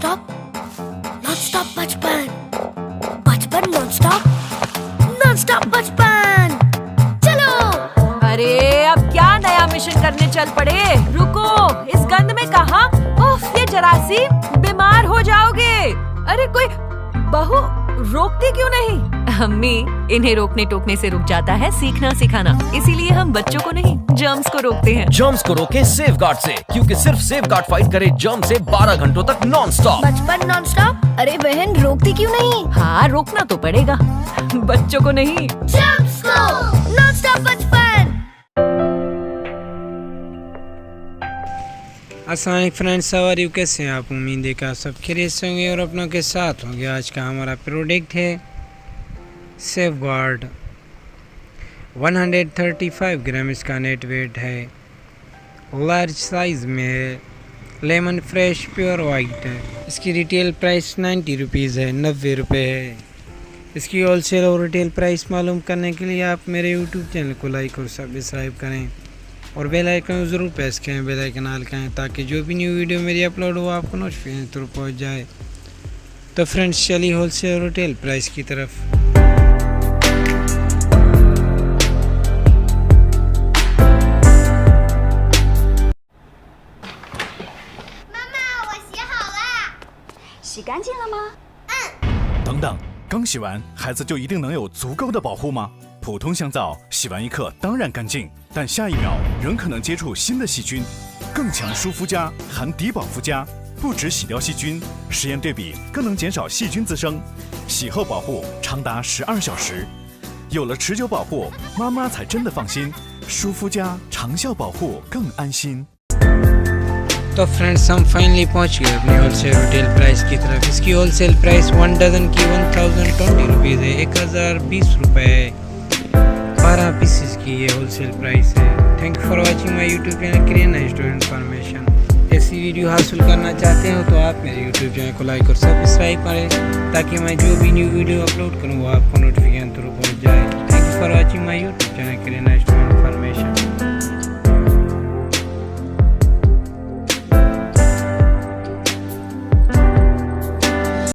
Stop बचपन, बचपन non stop बचपन। चलो। अरे अब क्या नया मिशन करने चल पड़े? रुको, इस गंद में कहाँ? उफ, ये जरासीम, बीमार हो जाओगे। अरे कोई बहू रोकती क्यों नहीं? अम्मी, इन्हें रोकने टोकने से रुक जाता है सीखना सिखाना, इसीलिए हम बच्चों को नहीं जर्म्स को रोकते हैं। जर्म्स को रोके सेफगार्ड से, क्योंकि सिर्फ सेफगार्ड फाइट करे जर्म से 12 घंटों तक नॉन स्टॉप। बचपन नॉन स्टॉप। अरे बहन, रोकती क्यों नहीं? हाँ, रोकना तो पड़ेगा, बच्चों को नहीं। जर्म्स को नॉन स्टॉप बचपन। अस्सलाम फ्रेंड्स, हाउ आर यू? कैसे हैं आप? उम्मीद है कि आप सब खैरियत से होंगे और अपनों के साथ होंगे। आज का हमारा प्रोडक्ट है सेफगार्ड। 135 ग्राम इसका नेट वेट है, लार्ज साइज़ में है, लेमन फ्रेश प्योर वाइट है। इसकी रिटेल प्राइस 90 रुपीज़ है, 90 रुपये है। इसकी होलसेल और रिटेल प्राइस मालूम करने के लिए आप मेरे यूट्यूब चैनल को लाइक और सब्सक्राइब करें और बेल आइकन ज़रूर प्रेस करें, बेल आइकन ऑल करें, ताकि जो भी न्यू वीडियो मेरी अपलोड हो आपको नोटिफिकेशन थ्रू पहुंच जाए। तो फ्रेंड्स, चलिए होलसेल और रिटेल प्राइस की तरफ।我洗好了。洗干净了吗？等等，刚洗完，孩子就一定能有足够的保护吗？普通香皂洗完一刻当然干净，但下一秒仍可能接触新的细菌。更强舒肤佳含迪宝肤佳，不止洗掉细菌，实验对比更能减少细菌滋生，洗后保护长达12小时。有了持久保护，妈妈才真的放心。舒肤佳长效保护更安心。 तो फ्रेंड्स, हम फाइनली पहुंच गए अपनी होलसेल रिटेल प्राइस की तरफ। इसकी होलसेल प्राइस 1 डजन की 1020 रुपीज़ है, 1020 रुपये है। 12 पीसेस की ये होलसेल प्राइस है। Thank you for watching my YouTube channel creation student information. ऐसी वीडियो हासिल करना चाहते हो तो आप मेरे यूट्यूब चैनल को लाइक और सब्सक्राइब करें, ताकि मैं जो भी न्यू वीडियो अपलोड करूँ वो आपको नोटिफिकेशन थ्रू पहुँच जाए। Thank you for watching my YouTube channel creation student.